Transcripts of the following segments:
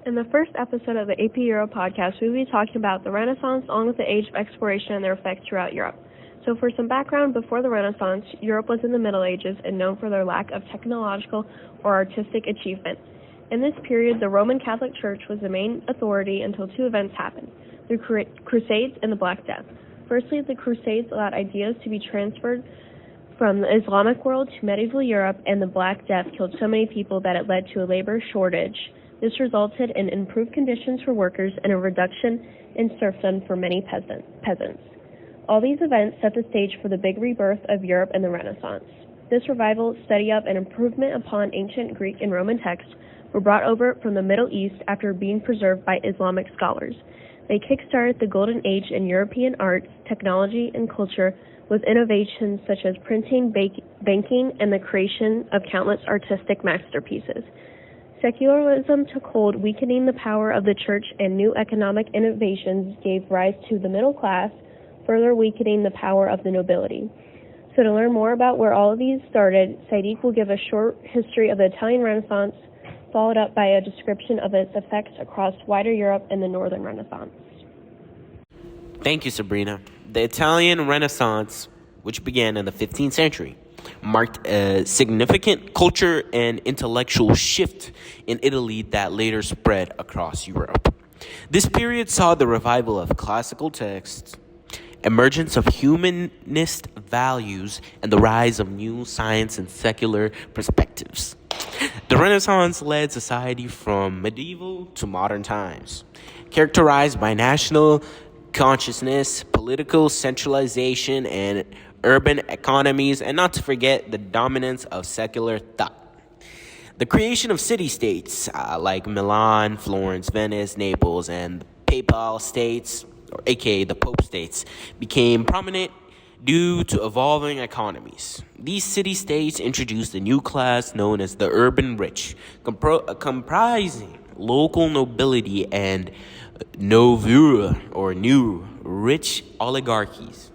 In the first episode of the AP Euro podcast, we will be talking about the Renaissance along with the Age of Exploration and their effects throughout Europe. So for some background, before the Renaissance, Europe was in the Middle Ages and known for their lack of technological or artistic achievement. In this period, the Roman Catholic Church was the main authority until two events happened, the Crusades and the Black Death. Firstly, the Crusades allowed ideas to be transferred from the Islamic world to medieval Europe, and the Black Death killed so many people that it led to a labor shortage. This resulted in improved conditions for workers and a reduction in serfdom for many peasants. All these events set the stage for the big rebirth of Europe and the Renaissance. This revival, study of, and improvement upon ancient Greek and Roman texts were brought over from the Middle East after being preserved by Islamic scholars. They kick-started the golden age in European arts, technology, and culture with innovations such as printing, banking, and the creation of countless artistic masterpieces. Secularism took hold, weakening the power of the church, and new economic innovations gave rise to the middle class, further weakening the power of the nobility. So to learn more about where all of these started, Sadiq will give a short history of the Italian Renaissance, followed up by a description of its effects across wider Europe and the Northern Renaissance. Thank you, Sabrina. The Italian Renaissance, which began in the 15th century, marked a significant culture and intellectual shift in Italy that later spread across Europe. This period saw the revival of classical texts, emergence of humanist values, and the rise of new science and secular perspectives. The Renaissance led society from medieval to modern times, characterized by national consciousness, political centralization, and urban economies, and not to forget the dominance of secular thought. The creation of city-states like Milan, Florence, Venice, Naples, and the Papal States, or aka the Pope States, became prominent due to evolving economies. These city-states introduced a new class known as the urban rich, comprising local nobility and novure, or new, rich oligarchies.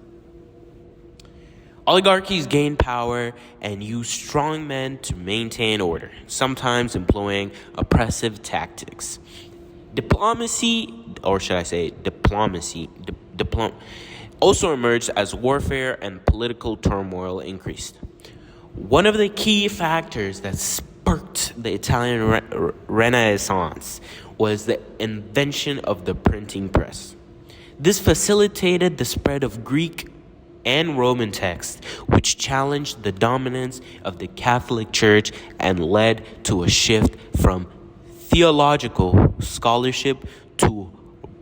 Oligarchies gained power and used strong men to maintain order, sometimes employing oppressive tactics. Diplomacy also emerged as warfare and political turmoil increased. One of the key factors that sparked the Italian Renaissance was the invention of the printing press. This facilitated the spread of Greek and Roman texts, which challenged the dominance of the Catholic Church and led to a shift from theological scholarship to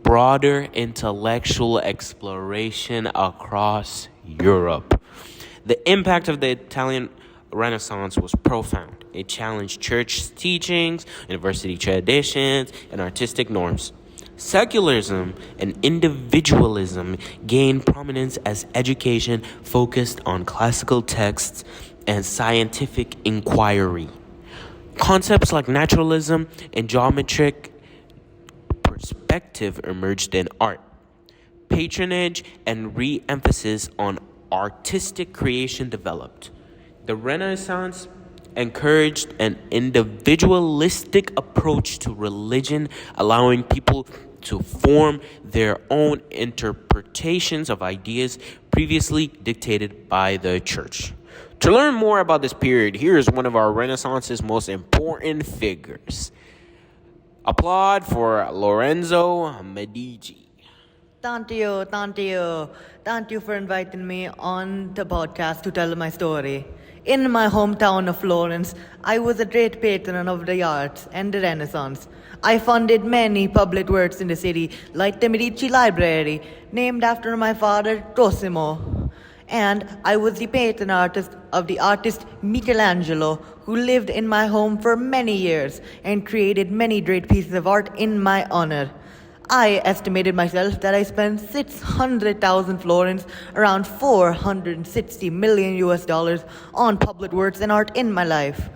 broader intellectual exploration across Europe. The impact of the Italian Renaissance was profound. It challenged church teachings, university traditions, and artistic norms. Secularism and individualism gained prominence as education focused on classical texts and scientific inquiry. Concepts like naturalism and geometric perspective emerged in art. Patronage and re-emphasis on artistic creation developed. The Renaissance encouraged an individualistic approach to religion, allowing people to form their own interpretations of ideas previously dictated by the church. To learn more about this period, here is one of our Renaissance's most important figures. Applaud for Lorenzo Medici. Thank you for inviting me on the podcast to tell my story. In my hometown of Florence, I was a great patron of the arts and the Renaissance. I funded many public works in the city, like the Medici Library, named after my father, Cosimo. And I was the patron artist of the artist Michelangelo, who lived in my home for many years and created many great pieces of art in my honor. I estimated myself that I spent 600,000 florins, around $460 million US, on public works and art in my life.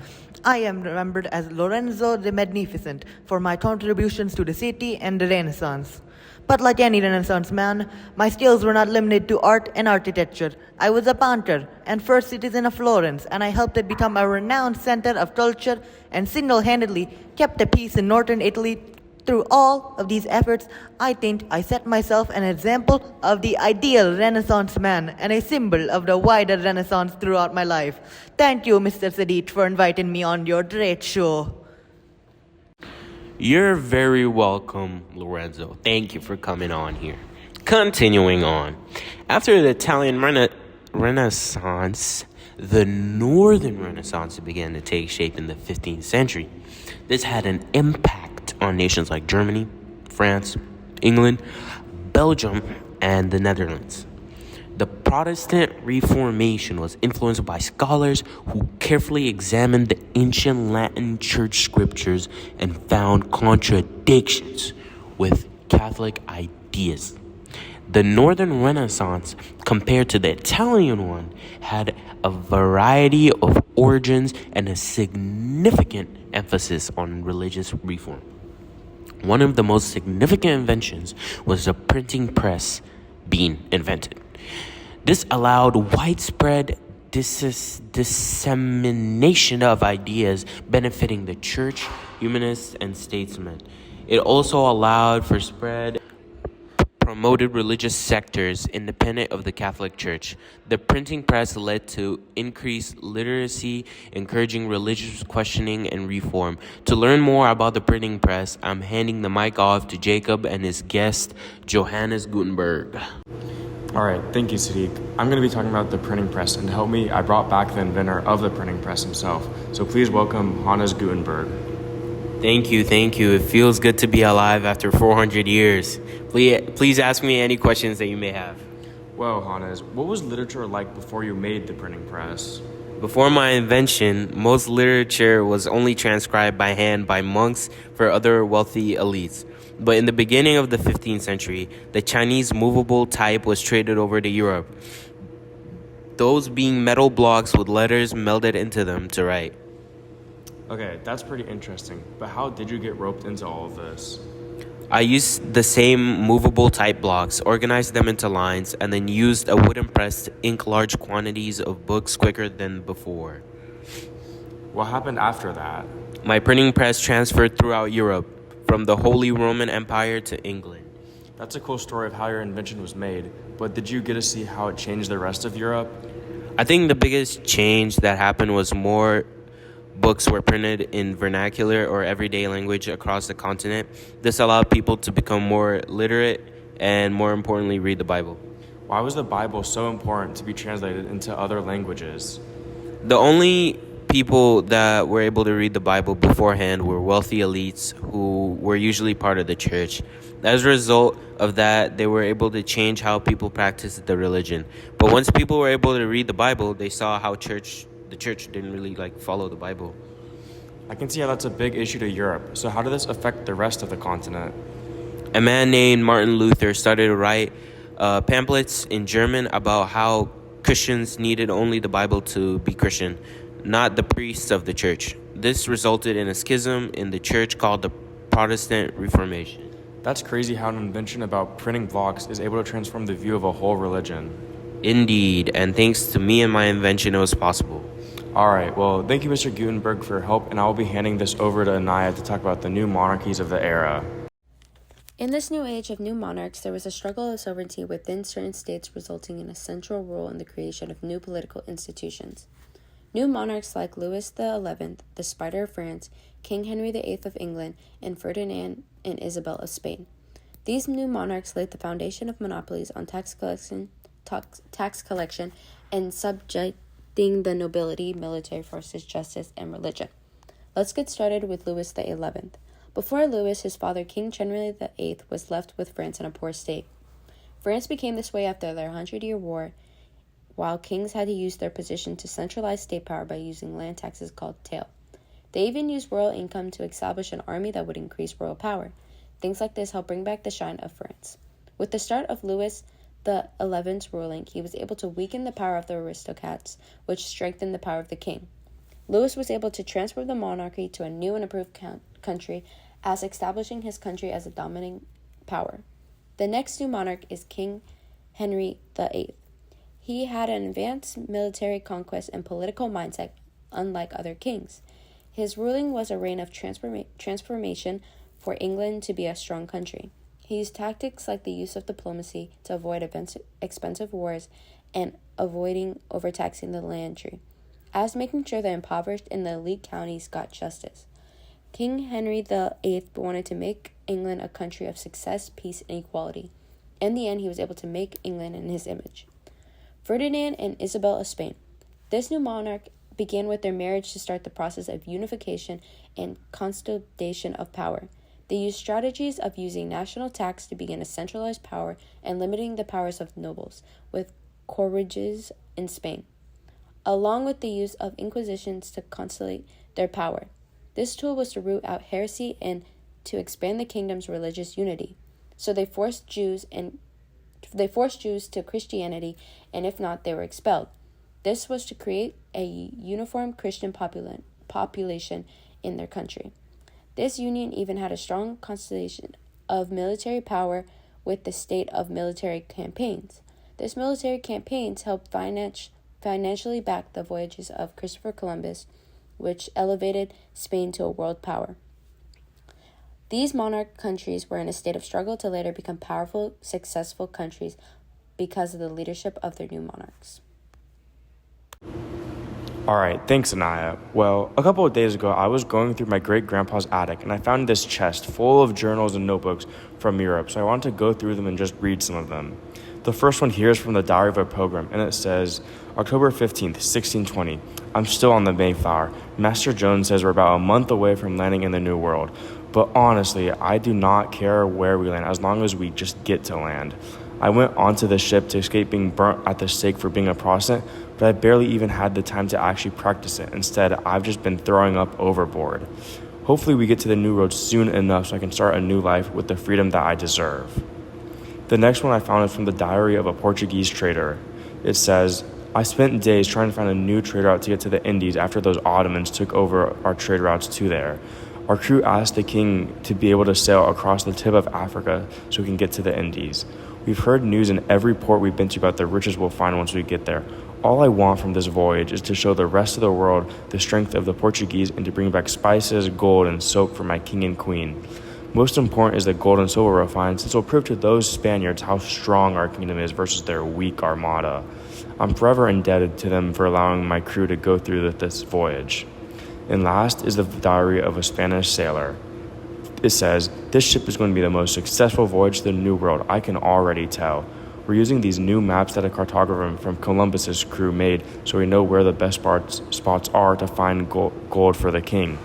I am remembered as Lorenzo the Magnificent for my contributions to the city and the Renaissance. But like any Renaissance man, my skills were not limited to art and architecture. I was a painter and first citizen of Florence, and I helped it become a renowned center of culture and single-handedly kept the peace in northern Italy Through all of these efforts, I think I set myself an example of the ideal Renaissance man and a symbol of the wider Renaissance throughout my life. Thank you, Mr. Sadit, for inviting me on your great show. You're very welcome, Lorenzo. Thank you for coming on here. Continuing on. After the Italian Renaissance, the Northern Renaissance began to take shape in the 15th century. This had an impact on nations like Germany, France, England, Belgium, and the Netherlands. The Protestant Reformation was influenced by scholars who carefully examined the ancient Latin church scriptures and found contradictions with Catholic ideas. The Northern Renaissance, compared to the Italian one, had a variety of origins and a significant emphasis on religious reform. One of the most significant inventions was the printing press being invented. This allowed widespread dissemination of ideas benefiting the church, humanists, and statesmen. It also allowed for spread promoted religious sectors independent of the Catholic Church. The printing press led to increased literacy, encouraging religious questioning and reform. To learn more about the printing press, I'm handing the mic off to Jacob and his guest, Johannes Gutenberg. All right, thank you, Sadiq. I'm going to be talking about the printing press, and to help me, I brought back the inventor of the printing press himself. So please welcome Johannes Gutenberg. Thank you. It feels good to be alive after 400 years. Please ask me any questions that you may have. Well, Johannes, what was literature like before you made the printing press? Before my invention, most literature was only transcribed by hand by monks for other wealthy elites. But in the beginning of the 15th century, the Chinese movable type was traded over to Europe, those being metal blocks with letters melded into them to write. Okay, that's pretty interesting, but how did you get roped into all of this? I used the same movable type blocks, organized them into lines, and then used a wooden press to ink large quantities of books quicker than before. What happened after that? My printing press transferred throughout Europe, from the Holy Roman Empire to England. That's a cool story of how your invention was made, but did you get to see how it changed the rest of Europe? I think the biggest change that happened was more books were printed in vernacular or everyday language across the continent. This allowed people to become more literate and, more importantly, read the Bible. Why was the Bible so important to be translated into other languages? The only people that were able to read the Bible beforehand were wealthy elites who were usually part of the church. As a result of that, they were able to change how people practiced the religion. But once people were able to read the Bible, they saw how the church didn't really follow the Bible. I can see how that's a big issue to Europe. So how did this affect the rest of the continent? A man named Martin Luther started to write pamphlets in German about how Christians needed only the Bible to be Christian, not the priests of the church. This resulted in a schism in the church called the Protestant Reformation. That's crazy how an invention about printing blocks is able to transform the view of a whole religion. Indeed, and thanks to me and my invention, it was possible. All right, well, thank you, Mr. Gutenberg, for your help, and I will be handing this over to Anaya to talk about the new monarchies of the era. In this new age of new monarchs, there was a struggle of sovereignty within certain states, resulting in a central role in the creation of new political institutions. New monarchs like Louis XI, the Spider of France, King Henry VIII of England, and Ferdinand and Isabel of Spain. These new monarchs laid the foundation of monopolies on tax collection, and subjecting the nobility, military forces, justice, and religion. Let's get started with Louis XI. Before Louis, his father, King Henry VIII, was left with France in a poor state. France became this way after their 100-Year War, while kings had to use their position to centralize state power by using land taxes called taille. They even used royal income to establish an army that would increase royal power. Things like this helped bring back the shine of France. With the start of Louis XI's ruling, he was able to weaken the power of the aristocrats, which strengthened the power of the king. Louis was able to transfer the monarchy to a new and improved country, as establishing his country as a dominating power. The next new monarch is King Henry VIII. He had an advanced military conquest and political mindset, unlike other kings. His ruling was a reign of transformation for England to be a strong country. He used tactics like the use of diplomacy to avoid expensive wars and avoiding overtaxing the landry, as making sure the impoverished in the elite counties got justice. King Henry VIII wanted to make England a country of success, peace, and equality. In the end, he was able to make England in his image. Ferdinand and Isabel of Spain. This new monarch began with their marriage to start the process of unification and consolidation of power. They used strategies of using national tax to begin a centralized power and limiting the powers of nobles, with corriges in Spain, along with the use of inquisitions to consolidate their power. This tool was to root out heresy and to expand the kingdom's religious unity. So they forced Jews to Christianity, and if not, they were expelled. This was to create a uniform Christian population in their country. This union even had a strong constellation of military power with the state of military campaigns. This military campaigns helped financially back the voyages of Christopher Columbus, which elevated Spain to a world power. These monarch countries were in a state of struggle to later become powerful, successful countries because of the leadership of their new monarchs. All right, thanks, Anaya. Well, a couple of days ago, I was going through my great-grandpa's attic, and I found this chest full of journals and notebooks from Europe, so I wanted to go through them and just read some of them. The first one here is from the Diary of a Pilgrim, and it says, October 15th, 1620. I'm still on the Mayflower. Master Jones says we're about a month away from landing in the New World. But honestly, I do not care where we land as long as we just get to land. I went onto the ship to escape being burnt at the stake for being a Protestant, but I barely even had the time to actually practice it. Instead, I've just been throwing up overboard. Hopefully we get to the New World soon enough so I can start a new life with the freedom that I deserve. The next one I found is from the Diary of a Portuguese Trader. It says, I spent days trying to find a new trade route to get to the Indies after those Ottomans took over our trade routes to there. Our crew asked the king to be able to sail across the tip of Africa so we can get to the Indies. We've heard news in every port we've been to about the riches we'll find once we get there. All I want from this voyage is to show the rest of the world the strength of the Portuguese and to bring back spices, gold, and soap for my king and queen. Most important is the gold and silver we'll find, since it'll prove to those Spaniards how strong our kingdom is versus their weak armada. I'm forever indebted to them for allowing my crew to go through this voyage. And last is the Diary of a Spanish Sailor. It says, this ship is going to be the most successful voyage to the New World, I can already tell. We're using these new maps that a cartographer from Columbus's crew made so we know where the best spots are to find gold for the king.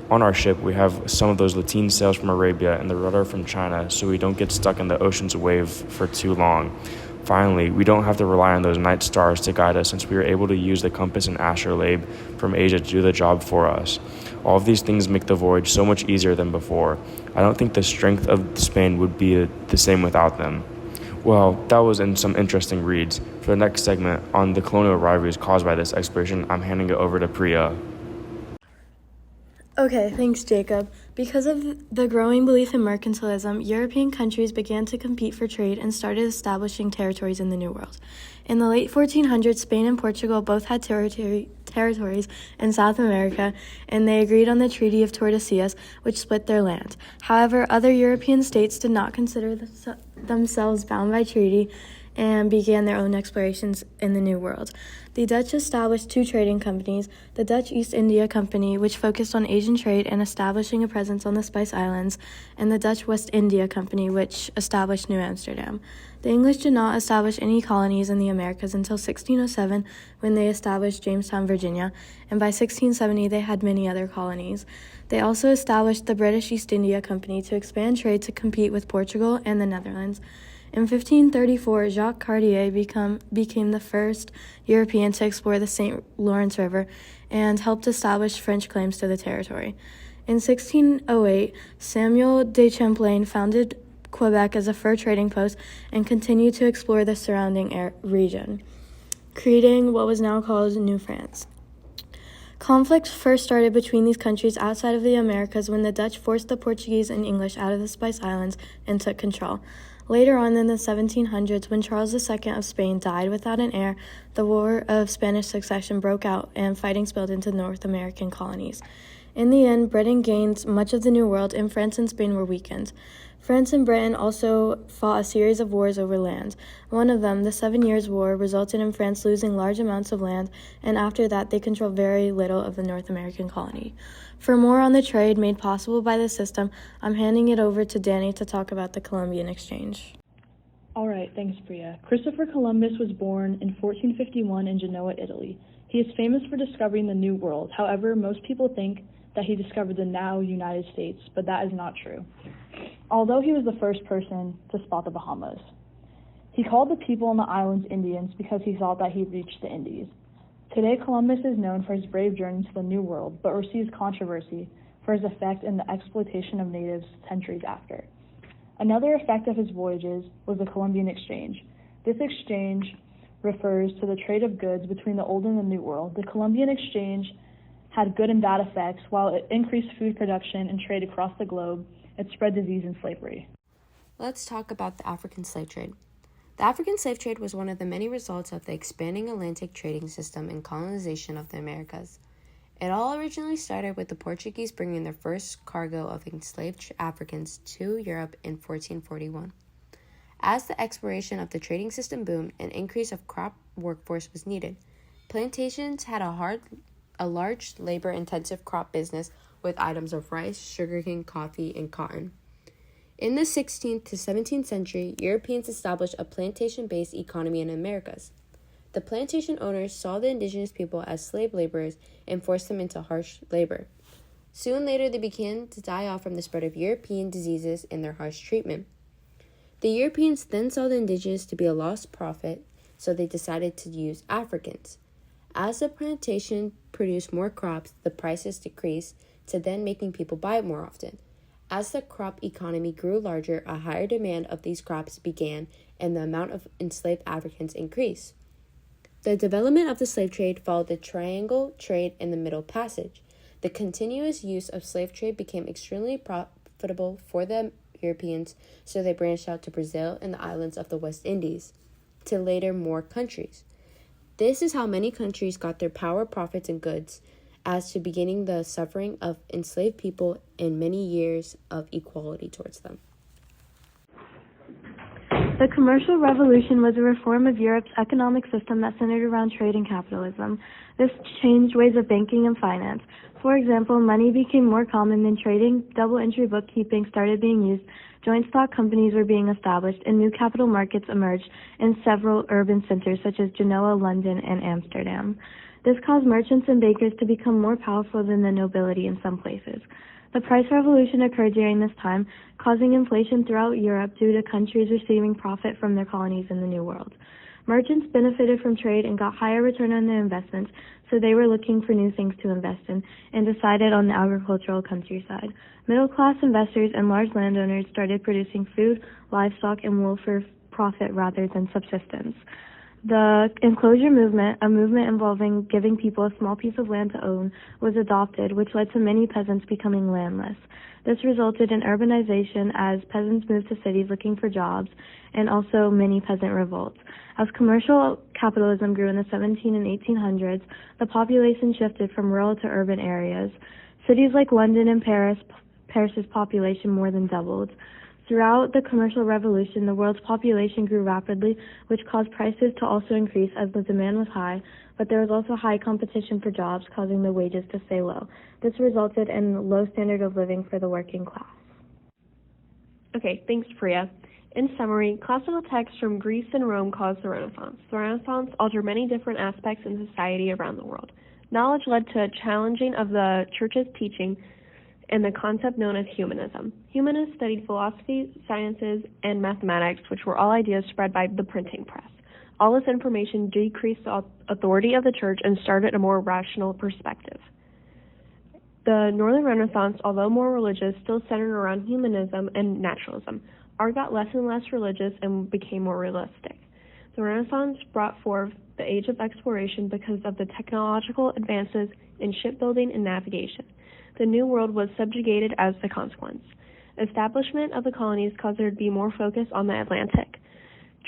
On our ship, we have some of those lateen sails from Arabia and the rudder from China so we don't get stuck in the ocean's wave for too long. Finally, we don't have to rely on those night stars to guide us since we are able to use the compass and astrolabe from Asia to do the job for us. All of these things make the voyage so much easier than before. I don't think the strength of Spain would be the same without them. Well, that was in some interesting reads. For the next segment on the colonial rivalries caused by this expedition, I'm handing it over to Priya. Okay, thanks, Jacob. Because of the growing belief in mercantilism, European countries began to compete for trade and started establishing territories in the New World. In the late 1400s, Spain and Portugal both had territories in South America, and they agreed on the Treaty of Tordesillas, which split their land. However, other European states did not consider themselves bound by treaty and began their own explorations in the New World. The Dutch established two trading companies, the Dutch East India Company, which focused on Asian trade and establishing a presence on the Spice Islands, and the Dutch West India Company, which established New Amsterdam. The English did not establish any colonies in the Americas until 1607, when they established Jamestown, Virginia, and by 1670 they had many other colonies. They also established the British East India Company to expand trade to compete with Portugal and the Netherlands. In 1534, Jacques Cartier became the first European to explore the St. Lawrence River and helped establish French claims to the territory. In 1608, Samuel de Champlain founded Quebec as a fur trading post and continued to explore the surrounding region, creating what was now called New France. Conflict first started between these countries outside of the Americas when the Dutch forced the Portuguese and English out of the Spice Islands and took control. Later on in the 1700s, when Charles II of Spain died without an heir, the War of Spanish Succession broke out and fighting spilled into North American colonies. In the end, Britain gained much of the New World, and France and Spain were weakened. France and Britain also fought a series of wars over land. One of them, the 7 Years' War, resulted in France losing large amounts of land, and after that they controlled very little of the North American colony. For more on the trade made possible by this system, I'm handing it over to Danny to talk about the Columbian Exchange. All right, thanks, Priya. Christopher Columbus was born in 1451 in Genoa, Italy. He is famous for discovering the New World. However, most people think that he discovered the now United States, but that is not true. Although he was the first person to spot the Bahamas. He called the people on the islands Indians because he thought that he'd reached the Indies. Today, Columbus is known for his brave journey to the New World, but receives controversy for his effect in the exploitation of natives centuries after. Another effect of his voyages was the Columbian Exchange. This exchange refers to the trade of goods between the Old and the New World. The Columbian Exchange had good and bad effects. While it increased food production and trade across the globe, it spread disease and slavery. Let's talk about the African slave trade. The African slave trade was one of the many results of the expanding Atlantic trading system and colonization of the Americas. It all originally started with the Portuguese bringing their first cargo of enslaved Africans to Europe in 1441. As the exploration of the trading system boomed, an increase of crop workforce was needed. Plantations had a large labor-intensive crop business with items of rice, sugarcane, coffee, and cotton. In the 16th to 17th century, Europeans established a plantation-based economy in the Americas. The plantation owners saw the indigenous people as slave laborers and forced them into harsh labor. Soon later, they began to die off from the spread of European diseases and their harsh treatment. The Europeans then saw the indigenous to be a lost profit, so they decided to use Africans. As the plantation produced more crops, the prices decreased, to then making people buy it more often. As the crop economy grew larger, a higher demand of these crops began, and the amount of enslaved Africans increased. The development of the slave trade followed the triangle trade and the Middle Passage. The continuous use of slave trade became extremely profitable for the Europeans, so they branched out to Brazil and the islands of the West Indies, to later more countries. This is how many countries got their power, profits, and goods, as to beginning the suffering of enslaved people and many years of equality towards them. The Commercial Revolution was a reform of Europe's economic system that centered around trade and capitalism. This changed ways of banking and finance. For example, money became more common than trading, double-entry bookkeeping started being used, joint stock companies were being established, and new capital markets emerged in several urban centers such as Genoa, London, and Amsterdam. This caused merchants and bakers to become more powerful than the nobility in some places. The price revolution occurred during this time, causing inflation throughout Europe due to countries receiving profit from their colonies in the New World. Merchants benefited from trade and got higher return on their investments, so they were looking for new things to invest in and decided on the agricultural countryside. Middle-class investors and large landowners started producing food, livestock, and wool for profit rather than subsistence. The enclosure movement, a movement involving giving people a small piece of land to own, was adopted, which led to many peasants becoming landless. This resulted in urbanization as peasants moved to cities looking for jobs, and also many peasant revolts. As commercial capitalism grew in the 1700s and 1800s, the population shifted from rural to urban areas. Cities like London and Paris's population more than doubled. Throughout the Commercial Revolution, the world's population grew rapidly, which caused prices to also increase as the demand was high, but there was also high competition for jobs, causing the wages to stay low. This resulted in low standard of living for the working class. Okay, thanks, Priya. In summary, classical texts from Greece and Rome caused the Renaissance. The Renaissance altered many different aspects in society around the world. Knowledge led to a challenging of the Church's teaching and the concept known as humanism. Humanists studied philosophy, sciences, and mathematics, which were all ideas spread by the printing press. All this information decreased the authority of the Church and started a more rational perspective. The Northern Renaissance, although more religious, still centered around humanism and naturalism. Art got less and less religious and became more realistic. The Renaissance brought forth the age of exploration because of the technological advances in shipbuilding and navigation. The New World was subjugated as a consequence. Establishment of the colonies caused there to be more focus on the Atlantic.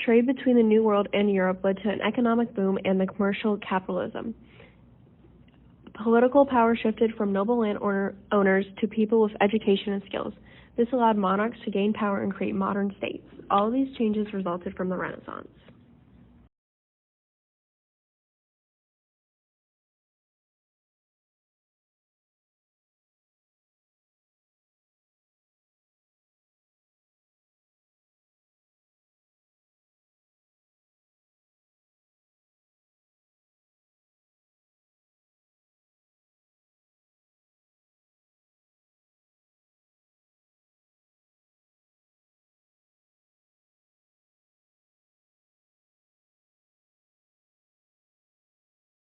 Trade between the New World and Europe led to an economic boom and the commercial capitalism. Political power shifted from noble owners to people with education and skills. This allowed monarchs to gain power and create modern states. All of these changes resulted from the Renaissance.